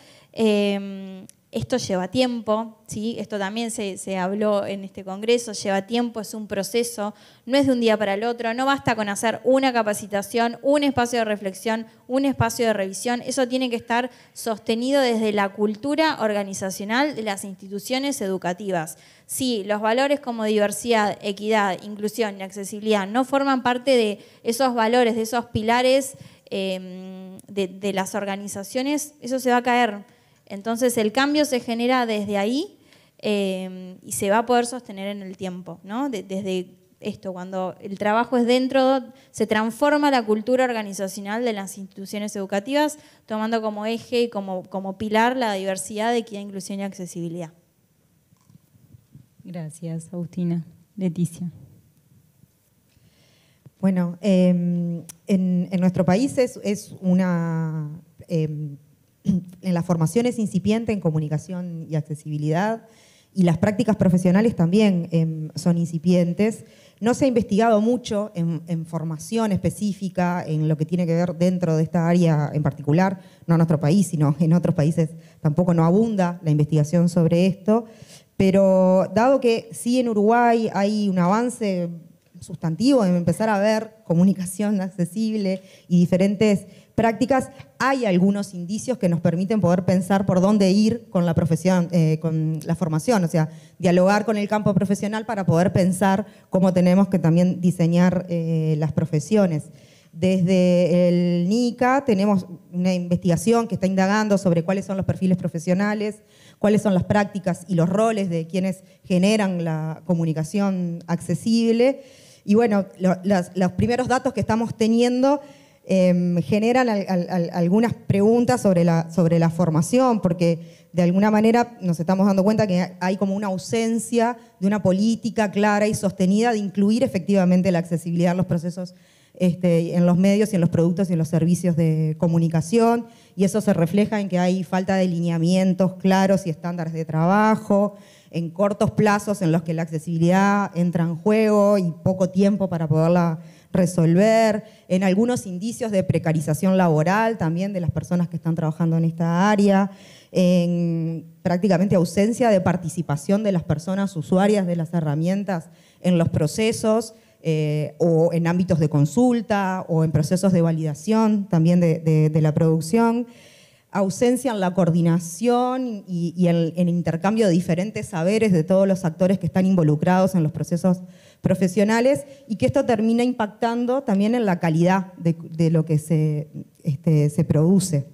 Esto lleva tiempo, ¿sí? Esto también se habló en este congreso, lleva tiempo, es un proceso, no es de un día para el otro, no basta con hacer una capacitación, un espacio de reflexión, un espacio de revisión, eso tiene que estar sostenido desde la cultura organizacional de las instituciones educativas. Si los valores como diversidad, equidad, inclusión y accesibilidad no forman parte de esos valores, de esos pilares de las organizaciones, eso se va a caer. Entonces el cambio se genera desde ahí y se va a poder sostener en el tiempo, ¿no? Desde esto, cuando el trabajo es dentro, se transforma la cultura organizacional de las instituciones educativas, tomando como eje y como pilar la diversidad, equidad, inclusión y accesibilidad. Gracias, Agustina. Leticia. Bueno, en nuestro país es una... en la formación es incipiente en comunicación y accesibilidad, y las prácticas profesionales también son incipientes. No se ha investigado mucho en formación específica, en lo que tiene que ver dentro de esta área en particular, no en nuestro país, sino en otros países tampoco no abunda la investigación sobre esto, pero dado que sí en Uruguay hay un avance sustantivo en empezar a ver comunicación accesible y diferentes prácticas, hay algunos indicios que nos permiten poder pensar por dónde ir con la profesión, con la formación, o sea, dialogar con el campo profesional para poder pensar cómo tenemos que también diseñar las profesiones. Desde el NICA tenemos una investigación que está indagando sobre cuáles son los perfiles profesionales, cuáles son las prácticas y los roles de quienes generan la comunicación accesible. Y bueno, los primeros datos que estamos teniendo generan algunas preguntas sobre la formación, porque de alguna manera nos estamos dando cuenta que hay como una ausencia de una política clara y sostenida de incluir efectivamente la accesibilidad en los procesos, en los medios y en los productos y en los servicios de comunicación, y eso se refleja en que hay falta de lineamientos claros y estándares de trabajo, en cortos plazos en los que la accesibilidad entra en juego y poco tiempo para poderla resolver, en algunos indicios de precarización laboral también de las personas que están trabajando en esta área, en prácticamente ausencia de participación de las personas usuarias de las herramientas en los procesos, o en ámbitos de consulta o en procesos de validación también de la producción, ausencia en la coordinación y en el intercambio de diferentes saberes de todos los actores que están involucrados en los procesos profesionales, y que esto termina impactando también en la calidad de lo que se produce.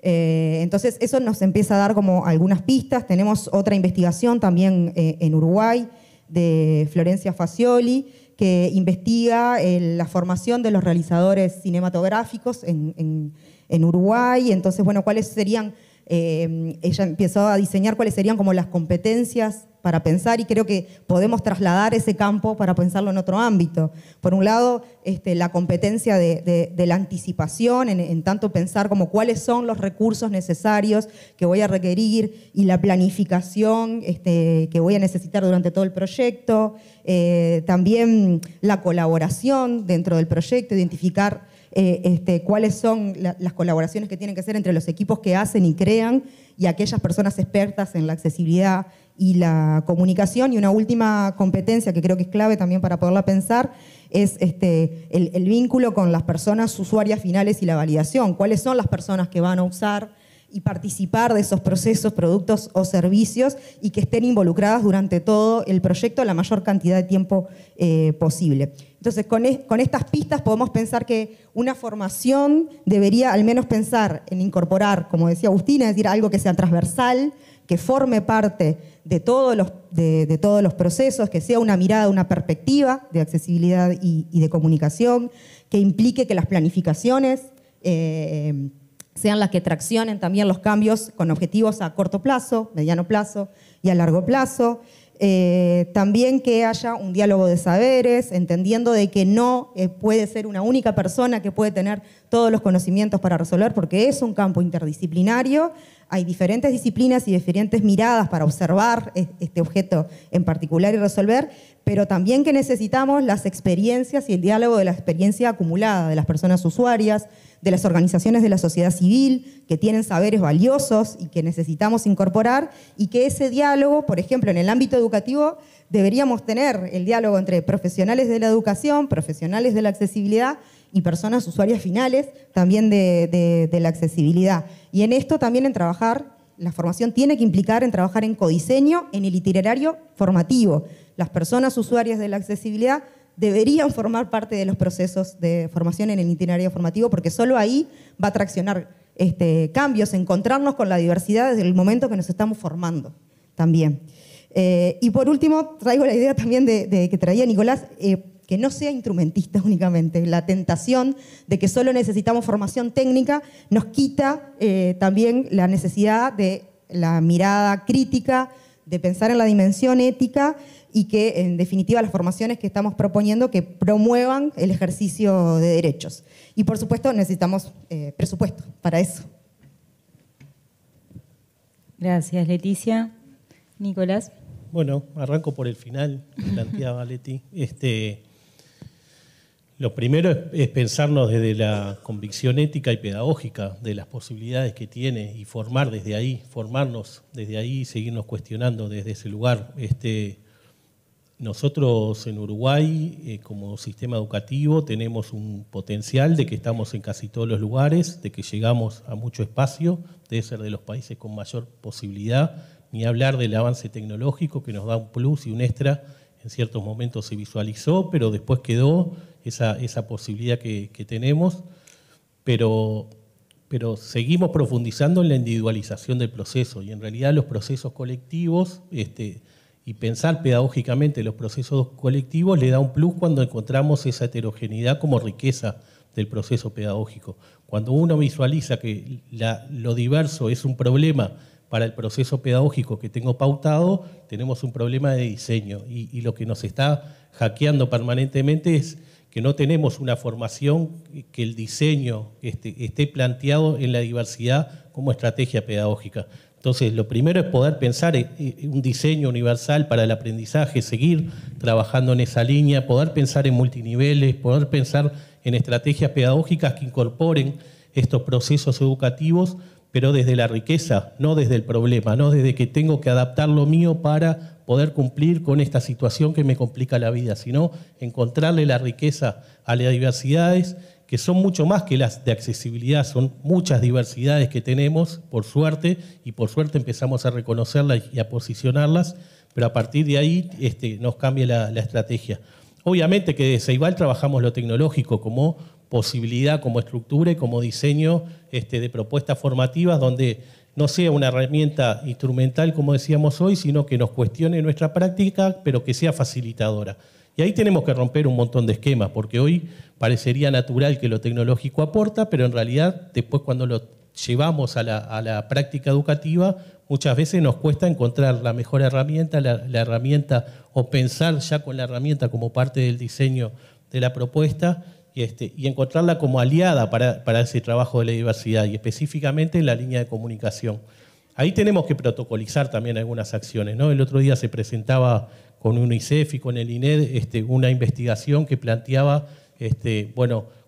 Entonces eso nos empieza a dar como algunas pistas. Tenemos otra investigación también en Uruguay de Florencia Facioli, que investiga la formación de los realizadores cinematográficos en Uruguay. Entonces, bueno, ¿cuáles serían ella empezó a diseñar cuáles serían como las competencias para pensar, y creo que podemos trasladar ese campo para pensarlo en otro ámbito. Por un lado, la competencia de la anticipación, en tanto pensar como cuáles son los recursos necesarios que voy a requerir y la planificación que voy a necesitar durante todo el proyecto. También la colaboración dentro del proyecto, identificar cuáles son las colaboraciones que tienen que ser entre los equipos que hacen y crean y aquellas personas expertas en la accesibilidad y la comunicación. Y una última competencia que creo que es clave también para poderla pensar es el vínculo con las personas usuarias finales y la validación. ¿Cuáles son las personas que van a usar y participar de esos procesos, productos o servicios, y que estén involucradas durante todo el proyecto la mayor cantidad de tiempo posible? Entonces, con estas pistas podemos pensar que una formación debería al menos pensar en incorporar, como decía Agustina, es decir, algo que sea transversal, que forme parte de todos los procesos, que sea una mirada, una perspectiva de accesibilidad y de comunicación, que implique que las planificaciones sean las que traccionen también los cambios con objetivos a corto plazo, mediano plazo y a largo plazo. También que haya un diálogo de saberes, entendiendo de que no puede ser una única persona que puede tener todos los conocimientos para resolver, porque es un campo interdisciplinario. Hay diferentes disciplinas y diferentes miradas para observar este objeto en particular y resolver, pero también que necesitamos las experiencias y el diálogo de la experiencia acumulada de las personas usuarias, de las organizaciones de la sociedad civil, que tienen saberes valiosos y que necesitamos incorporar, y que ese diálogo, por ejemplo, en el ámbito educativo, deberíamos tener el diálogo entre profesionales de la educación, profesionales de la accesibilidad y personas usuarias finales también de la accesibilidad. Y en esto también en trabajar, la formación tiene que implicar en trabajar en codiseño, en el itinerario formativo. Las personas usuarias de la accesibilidad deberían formar parte de los procesos de formación en el itinerario formativo, porque solo ahí va a traccionar cambios, encontrarnos con la diversidad desde el momento que nos estamos formando también. Y por último, traigo la idea también de que traía Nicolás, que no sea instrumentista únicamente. La tentación de que solo necesitamos formación técnica nos quita también la necesidad de la mirada crítica, de pensar en la dimensión ética, y que, en definitiva, las formaciones que estamos proponiendo que promuevan el ejercicio de derechos. Y, por supuesto, necesitamos presupuesto para eso. Gracias, Leticia. Nicolás. Bueno, arranco por el final, planteaba Leti. Lo primero es pensarnos desde la convicción ética y pedagógica de las posibilidades que tiene y formar desde ahí, formarnos desde ahí y seguirnos cuestionando desde ese lugar. Nosotros en Uruguay, como sistema educativo, tenemos un potencial de que estamos en casi todos los lugares, de que llegamos a mucho espacio, debe ser de los países con mayor posibilidad, ni hablar del avance tecnológico que nos da un plus y un extra. En ciertos momentos se visualizó, pero después quedó esa posibilidad que tenemos, pero seguimos profundizando en la individualización del proceso, y en realidad los procesos colectivos, y pensar pedagógicamente los procesos colectivos le da un plus cuando encontramos esa heterogeneidad como riqueza del proceso pedagógico. Cuando uno visualiza que lo diverso es un problema para el proceso pedagógico que tengo pautado, tenemos un problema de diseño, y lo que nos está hackeando permanentemente es que no tenemos una formación, que el diseño esté planteado en la diversidad como estrategia pedagógica. Entonces, lo primero es poder pensar en un diseño universal para el aprendizaje, seguir trabajando en esa línea, poder pensar en multiniveles, poder pensar en estrategias pedagógicas que incorporen estos procesos educativos, pero desde la riqueza, no desde el problema, no desde que tengo que adaptar lo mío para poder cumplir con esta situación que me complica la vida, sino encontrarle la riqueza a las diversidades, que son mucho más que las de accesibilidad, son muchas diversidades que tenemos, por suerte, y por suerte empezamos a reconocerlas y a posicionarlas, pero a partir de ahí nos cambia la estrategia. Obviamente que desde Ceibal trabajamos lo tecnológico como posibilidad, como estructura y como diseño de propuestas formativas, donde no sea una herramienta instrumental, como decíamos hoy, sino que nos cuestione nuestra práctica, pero que sea facilitadora. Y ahí tenemos que romper un montón de esquemas, porque hoy parecería natural que lo tecnológico aporta, pero en realidad después cuando lo llevamos a la práctica educativa, muchas veces nos cuesta encontrar la mejor herramienta, la herramienta o pensar ya con la herramienta como parte del diseño de la propuesta y encontrarla como aliada para ese trabajo de la diversidad y específicamente en la línea de comunicación. Ahí tenemos que protocolizar también algunas acciones, ¿no? El otro día se presentaba con UNICEF y con el INED una investigación que planteaba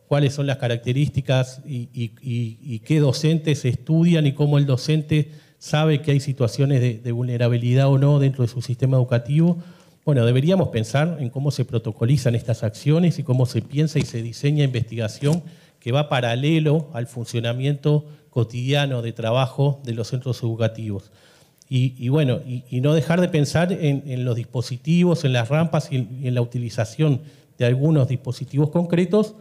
cuáles son las características y qué docentes estudian y cómo el docente sabe que hay situaciones de vulnerabilidad o no dentro de su sistema educativo. Bueno, deberíamos pensar en cómo se protocolizan estas acciones y cómo se piensa y se diseña investigación que va paralelo al funcionamiento cotidiano de trabajo de los centros educativos. Y no dejar de pensar en los dispositivos, en las rampas y en la utilización de algunos dispositivos concretos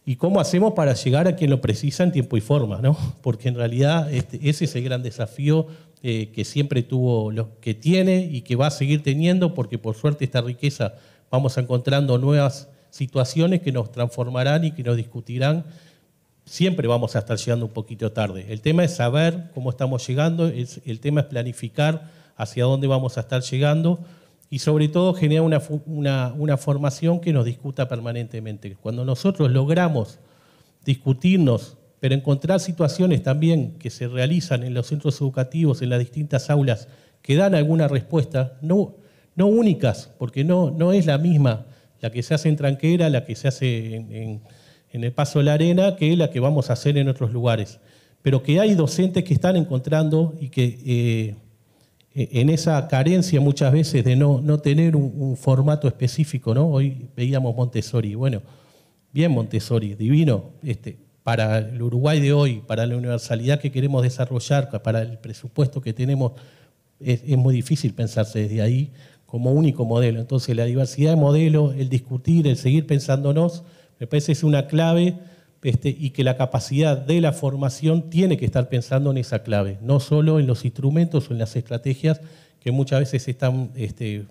y cómo hacemos para llegar a quien lo precisa en tiempo y forma, ¿no? Porque en realidad ese es el gran desafío que siempre tuvo, que tiene y que va a seguir teniendo, porque por suerte esta riqueza vamos encontrando nuevas situaciones que nos transformarán y que nos discutirán. Siempre vamos a estar llegando un poquito tarde. El tema es saber cómo estamos llegando, el tema es planificar hacia dónde vamos a estar llegando y sobre todo generar una formación que nos discuta permanentemente. Cuando nosotros logramos discutirnos, pero encontrar situaciones también que se realizan en los centros educativos, en las distintas aulas, que dan alguna respuesta, no únicas, porque no es la misma la que se hace en Tranquera, la que se hace en el Paso de la Arena, que la que vamos a hacer en otros lugares. Pero que hay docentes que están encontrando y que en esa carencia muchas veces de no tener un formato específico, ¿no? Hoy veíamos Montessori. Bueno, bien Montessori, divino. Para el Uruguay de hoy, para la universalidad que queremos desarrollar, para el presupuesto que tenemos, es muy difícil pensarse desde ahí como único modelo. Entonces la diversidad de modelos, el discutir, el seguir pensándonos, me parece es una clave y que la capacidad de la formación tiene que estar pensando en esa clave, no solo en los instrumentos o en las estrategias que muchas veces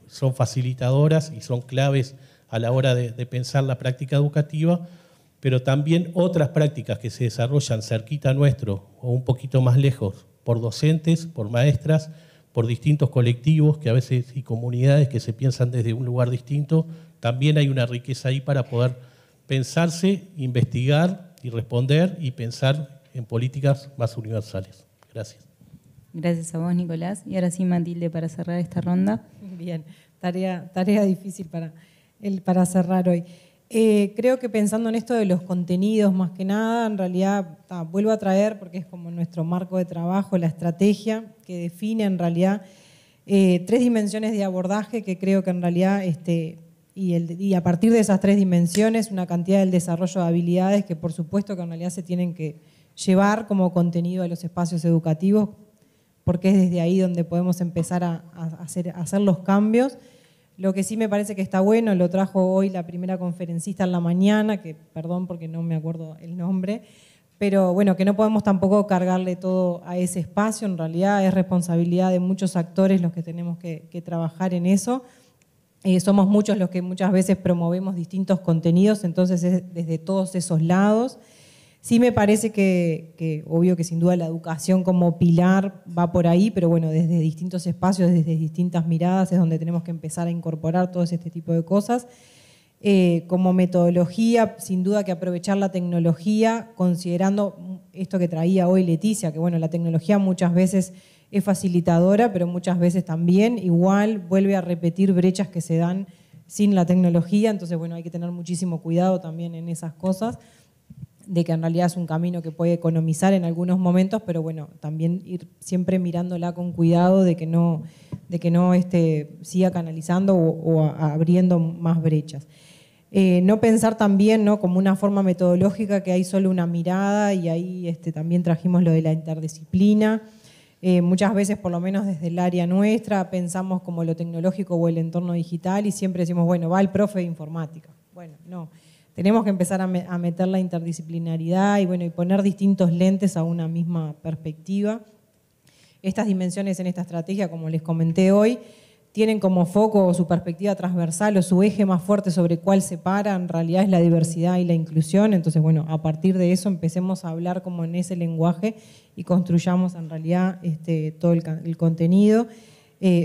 son facilitadoras y son claves a la hora de pensar la práctica educativa, pero también otras prácticas que se desarrollan cerquita nuestro o un poquito más lejos por docentes, por maestras, por distintos colectivos que a veces y comunidades que se piensan desde un lugar distinto. También hay una riqueza ahí para poder pensarse, investigar y responder y pensar en políticas más universales. Gracias. Gracias a vos, Nicolás. Y ahora sí, Matilde, para cerrar esta ronda. Bien, tarea difícil para cerrar hoy. Creo que pensando en esto de los contenidos más que nada, en realidad vuelvo a traer, porque es como nuestro marco de trabajo, la estrategia que define en realidad 3 dimensiones de abordaje que creo que en realidad, y a partir de esas 3 dimensiones, una cantidad del desarrollo de habilidades que por supuesto que en realidad se tienen que llevar como contenido a los espacios educativos, porque es desde ahí donde podemos empezar a hacer los cambios. Lo que sí me parece que está bueno, lo trajo hoy la primera conferencista en la mañana, que perdón porque no me acuerdo el nombre, pero bueno, que no podemos tampoco cargarle todo a ese espacio, en realidad es responsabilidad de muchos actores los que tenemos que trabajar en eso. Somos muchos los que muchas veces promovemos distintos contenidos, entonces es desde todos esos lados. Sí me parece que obvio que sin duda la educación como pilar va por ahí, pero bueno, desde distintos espacios, desde distintas miradas es donde tenemos que empezar a incorporar todo este tipo de cosas. Como metodología, sin duda que aprovechar la tecnología, considerando esto que traía hoy Leticia, que bueno, la tecnología muchas veces es facilitadora, pero muchas veces también igual vuelve a repetir brechas que se dan sin la tecnología, entonces bueno, hay que tener muchísimo cuidado también en esas cosas, de que en realidad es un camino que puede economizar en algunos momentos, pero bueno, también ir siempre mirándola con cuidado de que no siga canalizando o abriendo más brechas. No pensar también, ¿no?, como una forma metodológica que hay solo una mirada, y ahí también trajimos lo de la interdisciplina. Muchas veces, por lo menos desde el área nuestra, pensamos como lo tecnológico o el entorno digital y siempre decimos, bueno, va el profe de informática. Bueno, no. Tenemos que empezar a meter la interdisciplinaridad y, bueno, y poner distintos lentes a una misma perspectiva. Estas dimensiones en esta estrategia, como les comenté hoy, tienen como foco o su perspectiva transversal o su eje más fuerte sobre cuál se para, en realidad es la diversidad y la inclusión. Entonces, bueno, a partir de eso empecemos a hablar como en ese lenguaje y construyamos en realidad todo el contenido.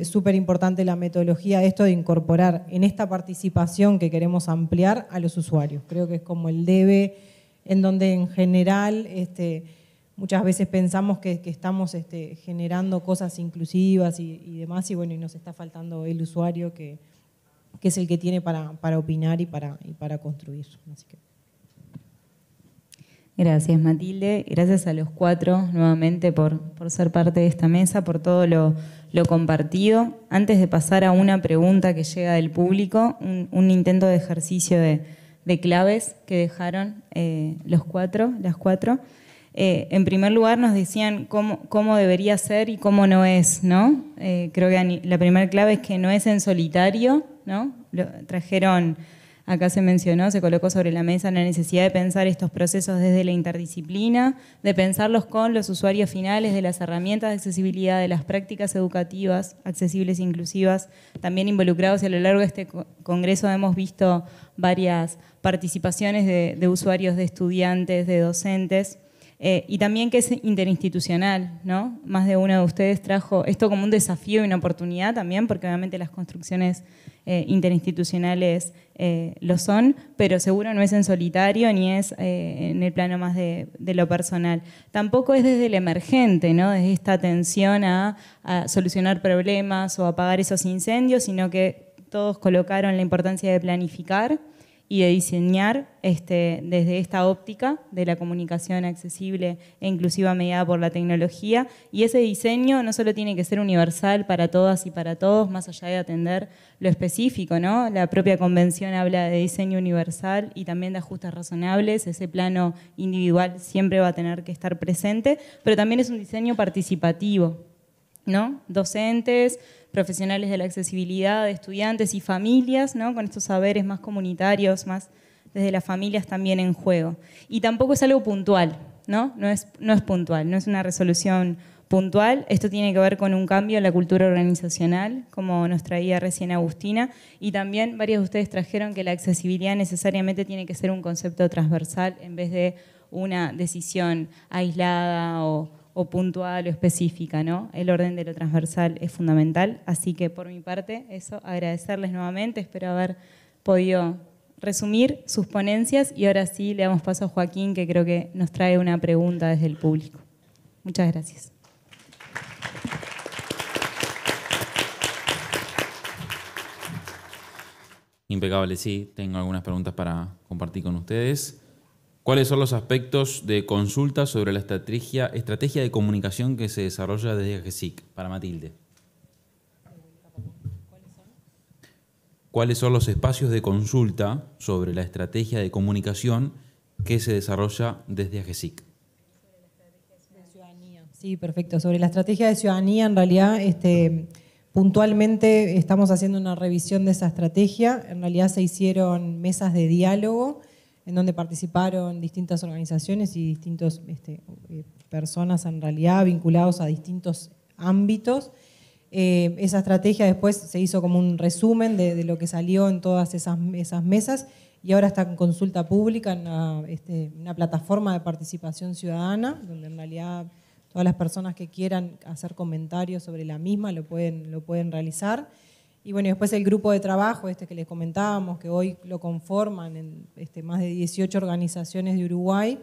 Súper importante la metodología, esto de incorporar en esta participación que queremos ampliar a los usuarios. Creo que es como el debe, en donde en general muchas veces pensamos que estamos generando cosas inclusivas y demás, y bueno, y nos está faltando el usuario que es el que tiene para opinar y para construir. Así que. Gracias, Matilde. Gracias a los 4 nuevamente por ser parte de esta mesa, por todo lo compartido. Antes de pasar a una pregunta que llega del público, un intento de ejercicio de claves que dejaron las 4. En primer lugar nos decían cómo debería ser y cómo no es, ¿no? Creo que la primera clave es que no es en solitario, ¿no? Trajeron, acá se mencionó, se colocó sobre la mesa la necesidad de pensar estos procesos desde la interdisciplina, de pensarlos con los usuarios finales, de las herramientas de accesibilidad, de las prácticas educativas accesibles e inclusivas, también involucrados, y a lo largo de este congreso hemos visto varias participaciones de usuarios, de estudiantes, de docentes. Y también que es interinstitucional, ¿no? Más de uno de ustedes trajo esto como un desafío y una oportunidad también, porque obviamente las construcciones interinstitucionales lo son, pero seguro no es en solitario ni es en el plano más de lo personal. Tampoco es desde el emergente, ¿no? Desde esta atención a solucionar problemas o apagar esos incendios, sino que todos colocaron la importancia de planificar y de diseñar desde esta óptica de la comunicación accesible e inclusiva mediada por la tecnología. Y ese diseño no solo tiene que ser universal para todas y para todos, más allá de atender lo específico, ¿no? La propia convención habla de diseño universal y también de ajustes razonables. Ese plano individual siempre va a tener que estar presente, pero también es un diseño participativo, ¿no? Docentes, profesionales de la accesibilidad, estudiantes y familias, ¿no? Con estos saberes más comunitarios, más desde las familias también en juego. Y tampoco es algo puntual, ¿no? No es puntual, no es una resolución puntual. Esto tiene que ver con un cambio en la cultura organizacional, como nos traía recién Agustina, y también varios de ustedes trajeron que la accesibilidad necesariamente tiene que ser un concepto transversal en vez de una decisión aislada o puntual o específica, ¿no? El orden de lo transversal es fundamental, así que por mi parte, eso, agradecerles nuevamente, espero haber podido resumir sus ponencias y ahora sí le damos paso a Joaquín, que creo que nos trae una pregunta desde el público. Muchas gracias. Impecable, sí. Tengo algunas preguntas para compartir con ustedes. ¿Cuáles son los aspectos de consulta sobre la estrategia de comunicación que se desarrolla desde AGESIC? Para Matilde. ¿Cuáles son los espacios de consulta sobre la estrategia de comunicación que se desarrolla desde AGESIC? Sí, perfecto. Sobre la estrategia de ciudadanía, en realidad, puntualmente estamos haciendo una revisión de esa estrategia. En realidad se hicieron mesas de diálogo en donde participaron distintas organizaciones y distintas personas en realidad vinculados a distintos ámbitos. Esa estrategia después se hizo como un resumen de lo que salió en todas esas mesas y ahora está en consulta pública en una plataforma de participación ciudadana, donde en realidad todas las personas que quieran hacer comentarios sobre la misma lo pueden realizar. Y bueno, después el grupo de trabajo que les comentábamos, que hoy lo conforman en más de 18 organizaciones de Uruguay,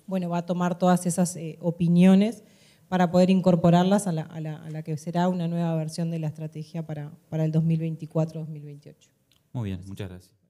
bueno, va a tomar todas esas opiniones para poder incorporarlas a la que será una nueva versión de la estrategia para el 2024-2028. Muy bien, muchas gracias.